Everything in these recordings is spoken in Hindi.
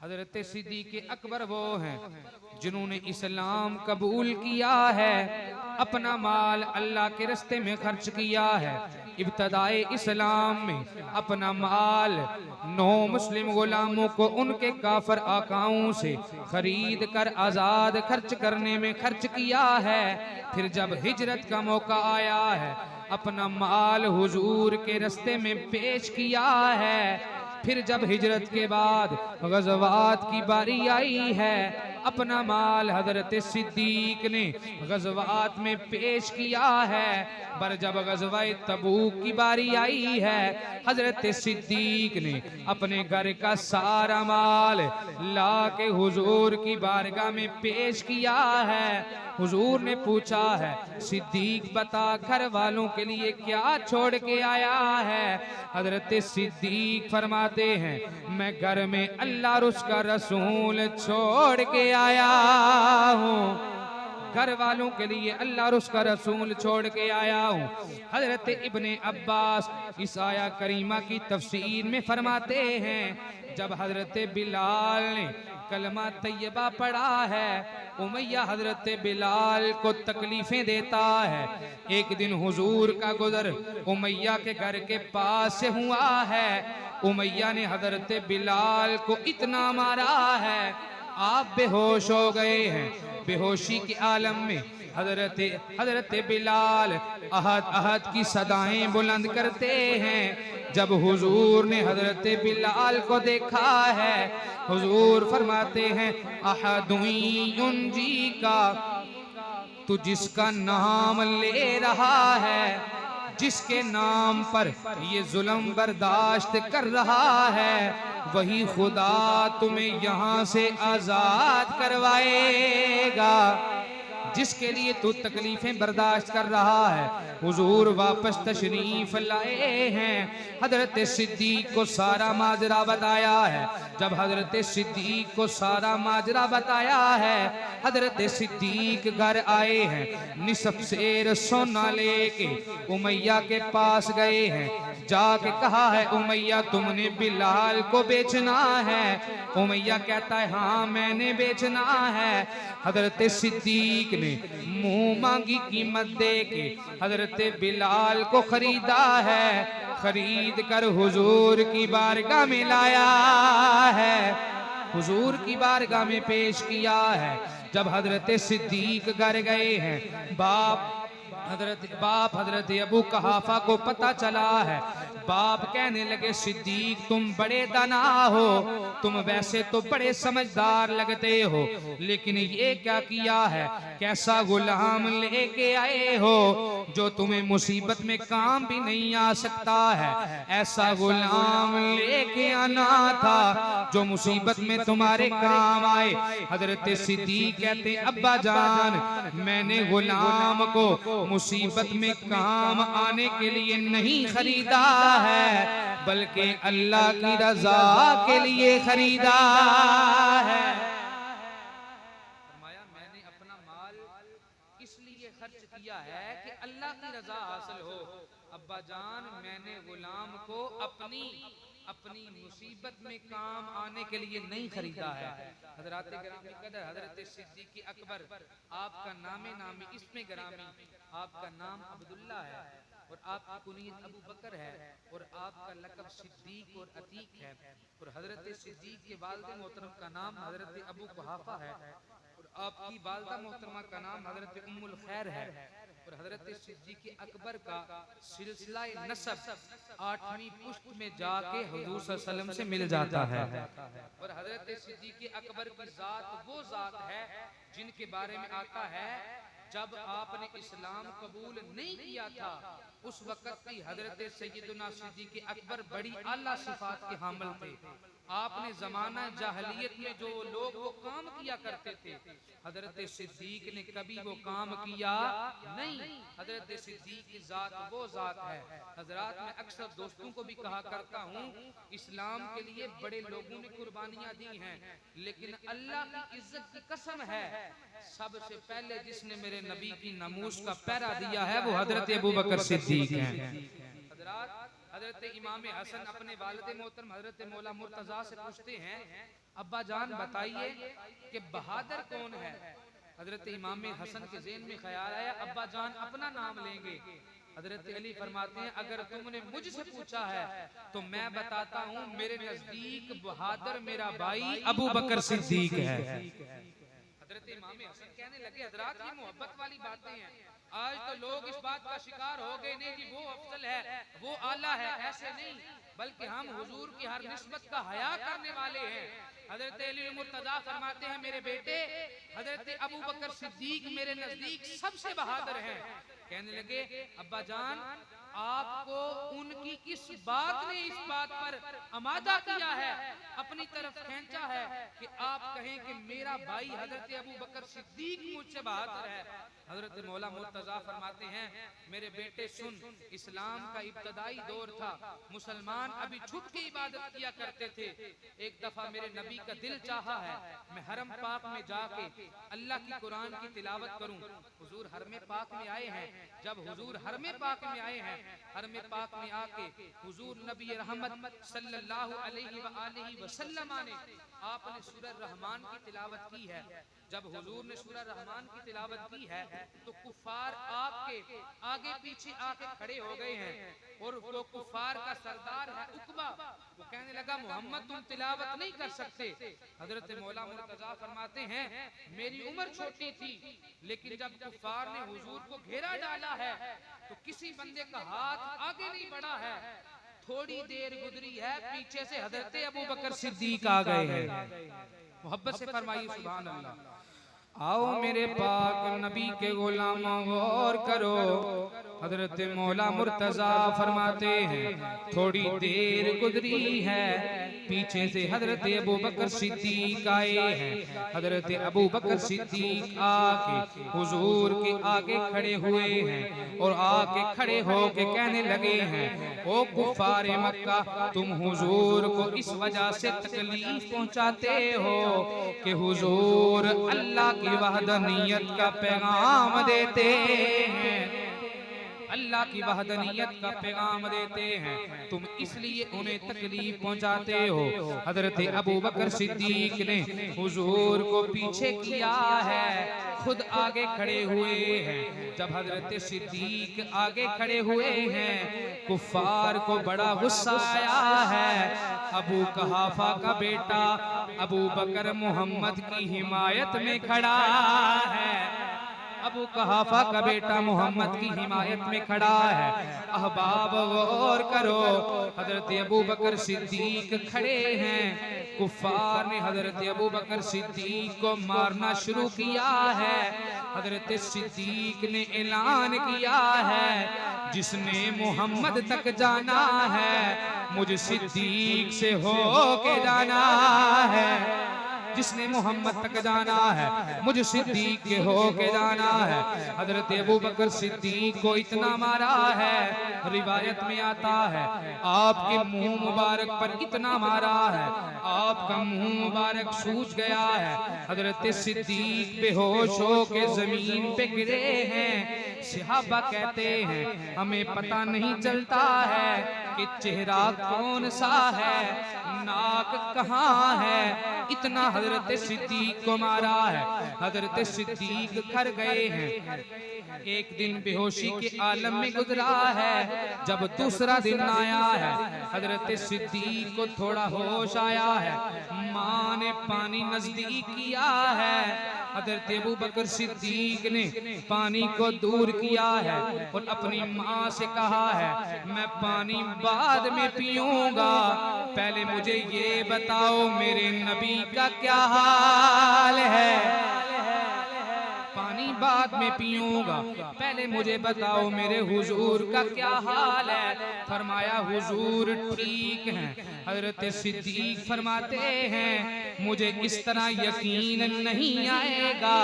हजरत सिद्दीक़ अकबर वो हैं जिन्होंने इस्लाम कबूल किया है, अपना माल अल्लाह के रास्ते में खर्च किया है। इब्तदाए इस्लाम में अपना माल 9 मुस्लिम गुलामों को उनके काफर आकाओं से खरीद कर आजाद खर्च करने में खर्च किया है। फिर जब हिजरत का मौका आया है, अपना माल हुजूर के रास्ते में पेश किया है। फिर जब हिजरत के बाद गज़वात की बारी आई है, अपना माल हजरत सिद्दीक ने गज़वात में पेश किया है। पर जब गज़वाए तबूक की बारी आई है, हजरत सिद्दीक ने अपने घर का सारा माल ला के हुजूर की बारगाह में पेश किया है। हुजूर ने पूछा है, सिद्दीक बता घर वालों के लिए क्या छोड़ के आया है? हजरत सिद्दीक फरमाते हैं, मैं घर में अल्लाह और उसका रसूल छोड़ के आया हूँ। घर वालों के लिए अल्लाह और उसका रसूल छोड़ के आया हूँ। हजरत इब्ने अब्बास इस आया करीमा की तफसीर में फरमाते हैं, जब हजरत बिलाल ने कलमा तैयबा पढ़ा है, उमैया हजरत बिलाल को तकलीफें देता है। एक दिन हुजूर का गुजर उमैया के घर के पास से हुआ है। उमैया ने हजरत बिलाल को इतना मारा है, आप बेहोश हो गए हैं। बेहोशी के आलम में हजरत बिलाल अहद अहद की सदाएं बुलंद करते हैं। जब हुजूर ने हजरत बिलाल को देखा है, हुजूर फरमाते हैं, अहदुन जी का तू जिसका नाम ले रहा है, जिसके नाम पर ये जुल्म बर्दाश्त कर रहा है, वही खुदा तुम्हें यहाँ से आजाद करवाएगा। जिसके लिए तू तकलीफें बर्दाश्त कर रहा है, हुजूर वापस तशरीफ लाए हैं। हजरत सिद्दीक को सारा माजरा बताया है। जब हजरत सिद्दीक को सारा माजरा बताया है, हजरत सिद्दीक घर आए हैं। निसफ शेर सोना लेके उमैया के पास गए हैं। जाके कहा है, उमैया तुमने बिलाल को बेचना है? उमैया कहता है, हाँ मैंने बेचना है। हजरत सिद्दीक ने मुंह मांगी कीमत दे के हजरत बिलाल को खरीदा है। खरीद कर हुजूर की बारगाह में लाया है, हुजूर की बारगाह में पेश किया है। जब हजरत सिद्दीक घर गए हैं, बाप हजरत अबू कहाफा को पता चला है। बाप कहने लगे, सिद्दीक तुम बड़े दाना हो, तुम वैसे तो बड़े समझदार लगते हो, लेकिन ये क्या किया है? कैसा गुलाम लेके आए हो जो तुम्हें मुसीबत में काम भी नहीं आ सकता है? ऐसा गुलाम लेके आना था जो मुसीबत में तुम्हारे काम आए। हजरत सिद्दीक कहते, अब्बा जान मैंने गुलाम को मुसीबत में काम आने के लिए नहीं खरीदा है, बल्कि अल्लाह की रजा के लिए खरीदा है। फरमाया, मैंने अपना माल इसलिए खर्च किया है कि अल्लाह की रजा हासिल हो। अब्बा जान मैंने गुलाम को अपनी मुसीबत में काम आने के लिए नहीं खरीदा है। हजरत गिरामी कदर हजरत सिद्दीक़ अकबर, आपका नामे नामी इसमें गिरामी, आपका नाम अब्दुल्ला है और आपकी कुनीत अबू बकर है और आपका लक़ब सिद्दीक और अतीक है। और हजरत सिद्दीक के वालिद मोहतरम का नाम हजरत अबू कुहाफा है और आपकी वालिदा मोहतरमा का नाम हजरत उम्मुल खैर है। और हजरत सिद्दीक़ अकबर का सिलसिला नसब 8वीं पुश्त में जाके हुजूर सल्लल्लाहु अलैहि वसल्लम से मिल जाता है। और हजरत सिद्दीक़ अकबर की जात वो जात है जिनके बारे में आता है, जब आपने इस्लाम कबूल नहीं किया था उस वक़्त की हजरत सैयदना सिद्दीक़ अकबर बड़ी आला सिफात के हामिल थे। आपने जमाना जाहलियत में जो लोग वो काम किया करते थे, हजरत सिद्दीक ने कभी वो काम किया नहीं। हजरत सिद्दीक की जात वो जात है। हजरात मैं अक्सर दोस्तों को भी कहा करता हूँ, इस्लाम के लिए बड़े लोगों ने कुर्बानियां दी हैं, लेकिन अल्लाह की इज्जत की कसम है, सबसे पहले जिसने मेरे नबी की नमूस का पहरा दिया है वो हजरत अबू बकर सिद्दीक हैं। हजरत इमाम हसन अपने वालिद मोहतरम हजरत मौला मुर्तजा से पूछते हैं, अब्बा जान बताइए कि बहादुर कौन है? हजरत इमाम हसन के ज़हन में ख्याल आया अब्बा जान अपना नाम लेंगे। हजरत अली फरमाते हैं अगर तुमने मुझसे पूछा है तो मैं बताता हूँ मेरे नजदीक बहादुर मेरा भाई अबू बकर सिद्दीक है। हजरत इमाम हसन कहने लगे हजरात ये मोहब्बत वाली बातें हैं। आज तो लोग इस बात का शिकार हो गए नहीं कि वो अफजल है वो आला है, ऐसे नहीं, बल्कि हम हुजूर की हर निस्बत का हया करने वाले हैं। हजरत अली मुर्तजा फरमाते हैं मेरे बेटे हजरत अबू बकर सिद्दीक मेरे नजदीक सबसे बहादुर हैं। कहने लगे अब्बा जान आपको उनकी किस बात ने इस बात पर आमादा किया है, अपनी तरफ खींचा है कि आप कहें कि मेरा भाई हजरत अबू बकर सिद्दीक मुझसे बहादुर है? हजरत मौला मुर्तजा फरमाते हैं मेरे बेटे सुन, इस्लाम का इब्तदाई दौर था, मुसलमान अभी छुप के इबादत किया करते थे। एक दफा मेरे नबी का दिल चाहा है मैं हरम पाक में जाके अल्लाह की कुरान की तिलावत करूं। हुजूर हरमे पाक में आए हैं, जब हुजूर हरमे पाक में आए हैं, हरमे पाक में आके हुजूर नबी रहमत सल्लल्लाहु अलैहि वसल्लम ने आपने सूरह रहमान की तिलावत की है। जब हुजूर ने सूरह रहमान की तिलावत की है तो कुफार आपके आगे पीछे आके खड़े हो गए हैं और वो कुफार का सरदार है उकबा, वो कहने लगा मोहम्मद तुम तिलावत नहीं कर सकते। हजरत मौला मुर्तजा फरमाते हैं मेरी उम्र छोटी थी लेकिन जब कुफार ने हुजूर को घेरा डाला है तो किसी बंदे का हाथ आगे नहीं बढ़ा है। थोड़ी देर गुजरी है पीछे से हजरत अबू बकर सिद्दीक आ गए हैं। मोहब्बत से फरमाइए सुभान अल्लाह। आओ मेरे पाक नबी के गुलामों गौर करो। हजरत मौला मुर्तजा फरमाते हैं थोड़ी देर गुजरी है पीछे से हजरत अबू बकर सिद्दीक आए हैं। हजरत अबू बकर सिद्दीक आके हुजूर के आगे खड़े हुए हैं और आके खड़े होके कहने लगे हैं ओ कुफारे मक्का तुम हुजूर को इस वजह से तकलीफ पहुंचाते हो कि हुजूर अल्लाह की वहदनीयत का पैगाम देते हैं, अल्लाह की वहदनीयत का पैगाम देते हैं, तुम इसलिए उन्हें तकलीफ पहुंचाते हो। हजरत अबू बकर सिद्दीक ने हुजूर को पीछे किया है, खुद आगे खड़े हुए हैं। जब हजरत सिद्दीक आगे खड़े हुए हैं कुफार को बड़ा गुस्सा आया है। अबू कहाफा का बेटा अबू बकर मोहम्मद की हिमायत में खड़ा है, अबू कहाफा का बेटा मोहम्मद की हिमायत में खड़ा है। अहबाब गौर करो हजरत अबू बकर सिद्दीक खड़े हैं, कुफार ने हजरत अबू बकर सिद्दीक को मारना शुरू किया है। हजरत सिद्दीक ने ऐलान किया है जिसने मोहम्मद तक जाना है मुझ सिद्दीक से हो के जाना है, जिसने मोहम्मद तक जाना है मुझे सिद्दीक के हो के जाना है। हजरत अबू बकर सिद्दीक को इतना मारा है, रिवायत में आता है आपके मुंह मुबारक पर इतना मारा है आपका मुंह मुबारक सूज गया है। हजरत सिद्दीक बेहोश हो के जमीन पे गिरे हैं। सहाबा कहते हैं हमें पता नहीं चलता है कि चेहरा कौन सा है, नाक कहाँ है, इतना हजरत सिद्दीक को मारा है। हजरत सिद्दीक कर गए हैं। एक दिन बेहोशी के आलम में गुजरा है, जब दूसरा दिन आया है हजरत सिद्दीक को थोड़ा होश आया है। माँ ने पानी नजदीक किया है, हजरत अबू बकर सिद्दीक ने पानी को दूर किया है और अपनी माँ से कहा है मैं पानी बाद में पीऊंगा, पहले मुझे ये बताओ मेरे नबी का क्या हाल है। पानी बाद में पीऊंगा, पहले मुझे बताओ मेरे हुजूर का क्या हाल है। फरमाया हुजूर ठीक हैं। हजरत सिद्दीक फरमाते हैं मुझे इस तरह यकीन नहीं आएगा,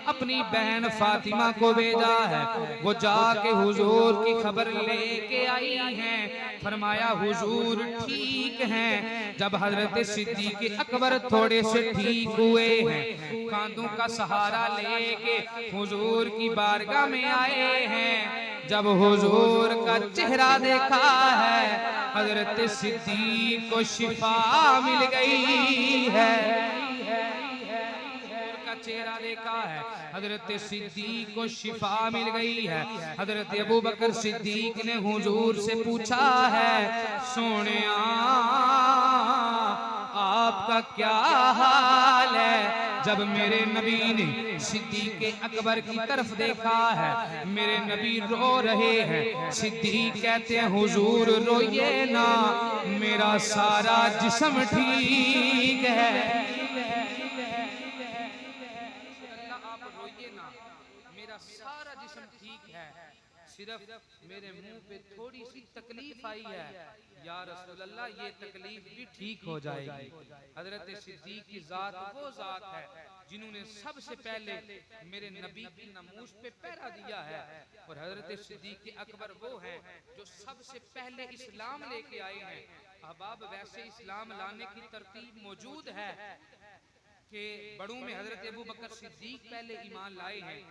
अपनी बहन फातिमा को भेजा है, वो जाके हुजूर की खबर लेके आई हैं। फरमाया हुजूर ठीक हैं। जब हजरत सिद्दीक अकबर थोड़े से ठीक हुए हैं, कांधों का सहारा लेके हुजूर की बारगाह में आए हैं। जब हुजूर का चेहरा देखा है, हजरत सिद्दीक को शिफा मिल गई है। चेहरा देखा है, हजरत सिद्दीक को शिफा मिल गई है। हजरत अबू बकर सिद्दीक ने हुजूर से पूछा है, सोनिया आपका क्या हाल है? जब मेरे नबी ने सिद्दीक अकबर की तरफ देखा है, मेरे नबी रो रहे हैं। सिद्दीक कहते हैं हुजूर रोइए ना, मेरा सारा जिस्म ठीक है। मेरा सारा जिस्म ठीक है, सिर्फ मेरे मुंह पे थोड़ी सी तकलीफ आई है। या रसूल अल्लाह ये तकलीफ भी ठीक हो जाएगी। हजरत सिद्दीक की जात वो जात है जिन्होंने सबसे पहले मेरे नबी की नमूस पे पहरा दिया है। और हजरत सिद्दीक अकबर वो हैं जो सबसे पहले इस्लाम लेके आए हैं। अहबाब वैसे इस्लाम लाने की तरतीब मौजूद है कि बड़ों में हजरत अबू बकर सिद्दीक पहले ईमान लाए हैं,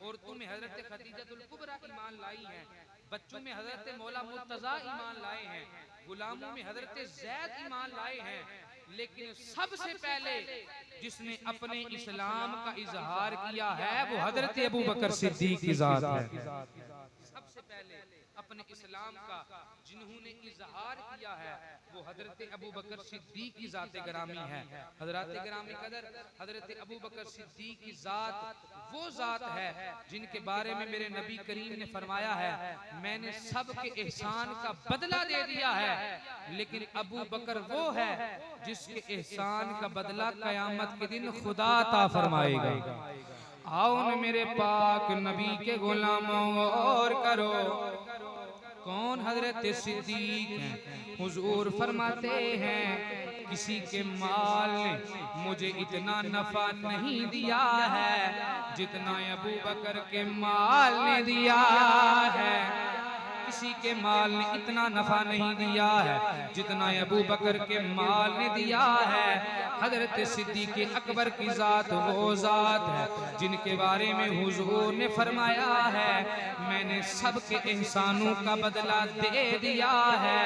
औरतों में हजरत खदीजतुल कुबरा ईमान लाई हैं, बच्चों में हजरत मौला मुर्तजा ईमान लाए हैं, गुलामों में हजरत ज़ैद ईमान लाए हैं। लेकिन सबसे पहले जिसने अपने इस्लाम का इजहार किया है वो हजरत अबू बकर सिद्दीक की जात है। सबसे पहले अपने इस्लाम का जिन्होंने इजहार किया है वो हजरत अबू बकर सिद्दीक की जात ग्रामी है। हजरत ग्रामी कदर हजरत अबू बकर सिद्दीक की जात वो जात है जिनके बारे में मेरे नबी करीम ने फरमाया है, मैंने सबके एहसान का बदला दे दिया है, लेकिन अबू बकर वो है जिसके एहसान का बदला कयामत के दिन खुदा अता फरमाएगा। आओ न मेरे पाक नबी के गुलामों और करो, कौन हजरत सिद्दीक हैं। हुजूर फरमाते हैं किसी के माल ने मुझे इतना नफा नहीं दिया है जितना अबू बकर के माल ने दिया है। किसी के माल ने इतना नफा नहीं दिया है जितना अबू बकर के माल ने दिया है। हजरत सिद्दीक अकबर की जात वो जात है जिनके बारे में हुजूर ने फरमाया है, मैंने सबके एहसानों का बदला दे दिया है,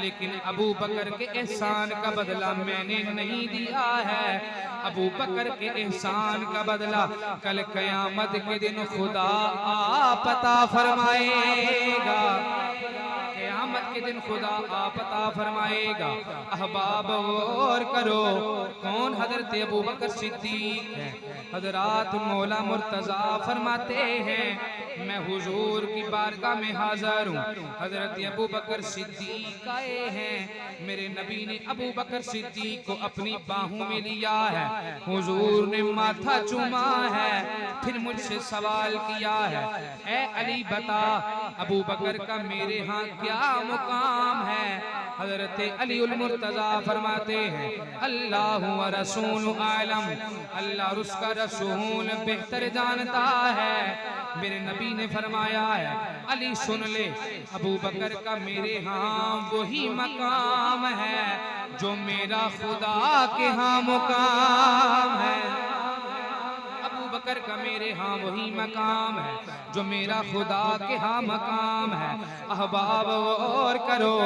लेकिन अबू बकर के एहसान का बदला मैंने नहीं दिया है। अबू बकर के एहसान का बदला कल कयामत के दिन खुदा आप अता फरमाएगा। कयामत के दिन खुदा आप अता फरमाएगा। अहबाब गौर करो, कौन हजरत अबू बकर सिद्दीक है। हजरात मौला मुर्तजा फरमाते हैं, मैं हुजूर की बारगाह में हाजिर हूँ। हजरत अबू बकर सिद्दीक आए हैं, मेरे नबी ने अबू बकर सिद्दीक को अपनी बाहों में लिया है। हुजूर ने माथा चूमा है, फिर मुझसे सवाल किया है, ए अली बता अबू बकर का मेरे यहाँ क्या मुकाम है। हजरत अली उल मुर्तजा फरमाते हैं, अल्लाह व रसूल आलम, अल्लाह और उसका रसूल बेहतर जानता है। मेरे नबी ने फरमाया है, अली सुन ले, अबू बकर का मेरे यहाँ वही मकाम है जो मेरा खुदा के यहाँ मुकाम है। अबू बकर का मेरे यहाँ वही मकाम है जो मेरा खुदा के यहाँ मकाम है। अहबाब और करो,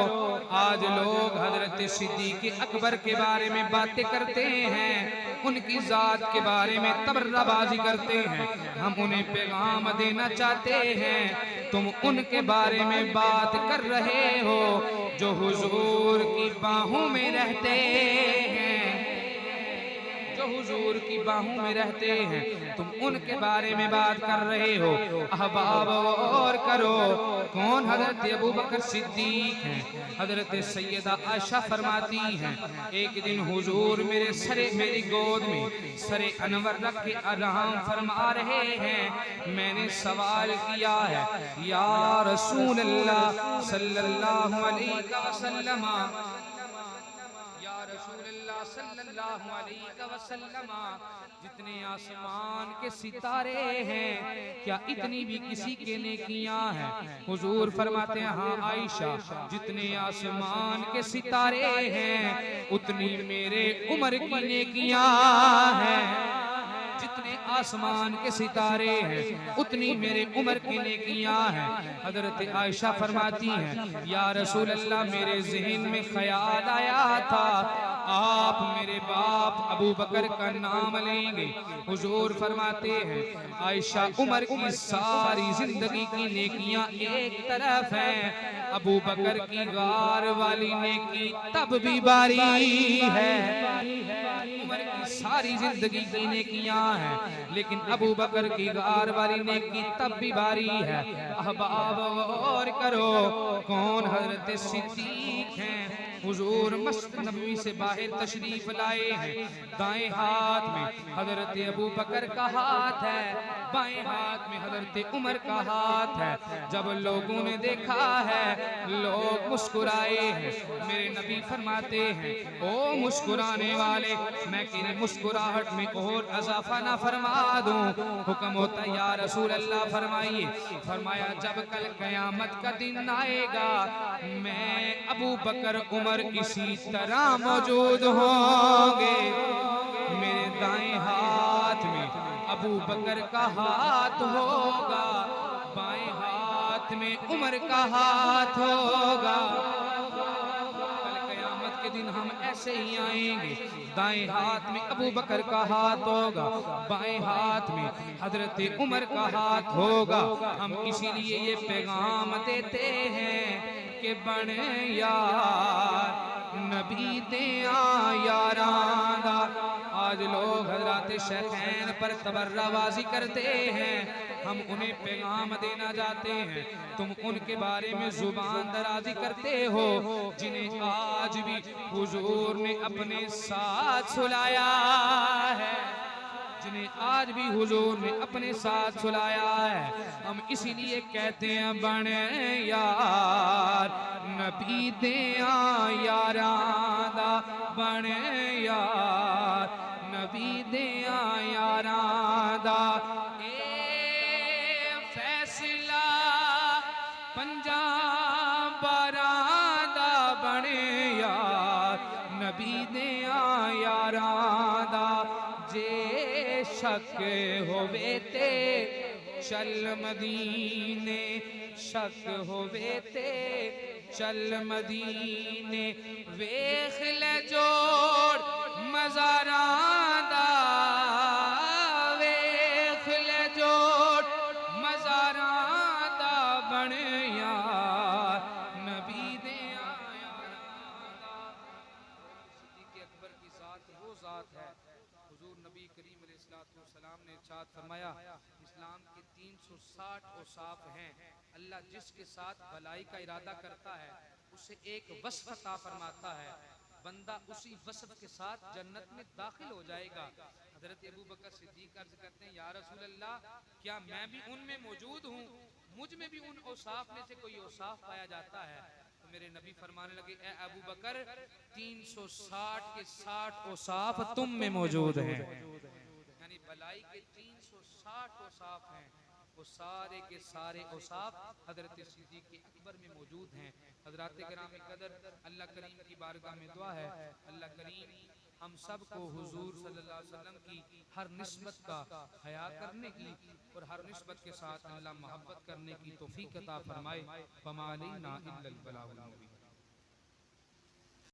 आज लोग हजरत सिद्दीक अकबर के बारे में बातें करते हैं, उनकी जात के बारे में तबर्राबाजी करते हैं। हम उन्हें पैगाम देना चाहते हैं, तुम उनके बारे में बात कर रहे हो जो हुजूर की बाहों में रहते हैं, जो हुजूर की बाहों में रहते हैं, तुम उनके बारे में बात कर रहे हो। अहबाब और करो, कौन हजरत अबू बकर सिद्दीक हैं। हजरत सैयदा आयशा फरमाती हैं, एक दिन हुजूर मेरी गोद में सरे अनवर रख के आराम फरमा रहे हैं। मैंने सवाल किया है, या रसूल अल्लाह सल्लल्लाहु अलैहि वसल्लम, या रसूल अल्लाह अल्लाह सल्लल्लाहु अलैहि वसल्लम, जितने आसमान के सितारे हैं क्या इतनी भी किसी के नेकियां हैं? हुजूर फरमाते हैं हाँ आयशा, जितने आसमान के सितारे हैं उतनी मेरे उम्र की नेकियां हैं। जितने आसमान के सितारे हैं उतनी मेरे उम्र की नेकियां हैं। हजरत आयशा फरमाती हैं या रसूल अल्लाह, मेरे ज़हन में ख्याल आया था आप मेरे बाप अबू बकर का नाम लेंगे। हुजूर फरमाते हैं आयशा, उमर की सारी जिंदगी की नेकियां एक तरफ हैं, अबू बकर की गार वाली नेकी तब भी बारी है। उमर की सारी जिंदगी की नेकियां हैं लेकिन अबू बकर की गार वाली नेकी तब भी बारी है। अहबाब गौर करो, कौन हजरत सिद्दीक हैं। हुजूर मस्जिद नबवी से बाहर तशरीफ लाए हैं, दाएं हाथ में हजरत अबू बकर का हाथ है, बाएं हाथ में हजरत उमर का हाथ है। जब लोगों ने देखा है लोग मुस्कुराए हैं। मेरे नबी फरमाते हैं ओ मुस्कुराने वाले, मैं तेरी मुस्कुराहट में और इजाफा ना फरमा दूं। हुक्म होता है या रसूल अल्लाह फरमाइए। फरमाया जब कल कयामत का दिन आएगा मैं अबू बकर उमर इसी तरह मौजूद होंगे। मेरे दाएं हाथ में अबू बकर का हाथ होगा, बाएं हाथ में उमर का हाथ होगा। कल कयामत के दिन हम ऐसे ही आएंगे, दाएं हाथ में अबू बकर का हाथ होगा, बाएं हाथ में हजरत उमर का हाथ होगा। हम इसीलिए ये पैगाम देते हैं कि बन यार नबी दे याराना। आज लोग हजरत शैखैन पर तबर्राबाजी करते हैं, हम उन्हें पैगाम देना चाहते हैं। तुम उनके बारे में जुबान दराजी करते हो जिन्हें आज भी हुजूर ने अपने साथ सुलाया है, जिन्हें आज भी हुजूर ने अपने साथ सुलाया है। हम इसीलिए कहते हैं बन यार नबी दे यारादा, बन यार नबी दे यारादा। ए फैसला पंजाब बारादा, बन यार नबी दे यारादा। जे शक होवे ते चल मदीने, शक होवे ते चल मदीने। वेख ले जोड़ मज़ारां दा, वेख ले जोड़ मज़ारां दा। बन यार नबी दे यारां दा। सिद्दीक़ अकबर की ज़ात वो ज़ात है, हुजूर नबी करीम अलैहिस्सलाम ने इरशाद फरमाया इस्लाम के 360 औसाफ हैं। अल्लाह जिसके साथ भलाई का इरादा करता है उसे एक वस्फ अता फरमाता है, बंदा उसी वस्फ के साथ जन्नत में दाखिल हो जाएगा। हजरत अबू बकर सिद्दीक अर्ज करते हैं या रसूल अल्लाह, क्या मैं भी उनमें मौजूद हूँ? मुझ में भी उन औसाफ में से कोई औसाफ पाया जाता है? तो मेरे नबी फरमाने लगे ए अबू बकर, 360 के 60 औसाफ तुम में मौजूद हैं। यानी भलाई के 360 औसाफ हैं, वो सारे के सारे औसाफ हजरत सिद्दीक़ अकबर में मौजूद हैं। हजरत गिरामी कदर, अल्लाह करीम की बारगाह में दुआ है अल्लाह करीम हम सब को हुजूर सल्लल्लाहु अलैहि वसल्लम की हर निस्बत का हया करने की और हर निस्बत के साथ अल्लाह मोहब्बत करने की तौफीक अता फरमाए। फमा अलैना इल्लल बलागुल मुबीन।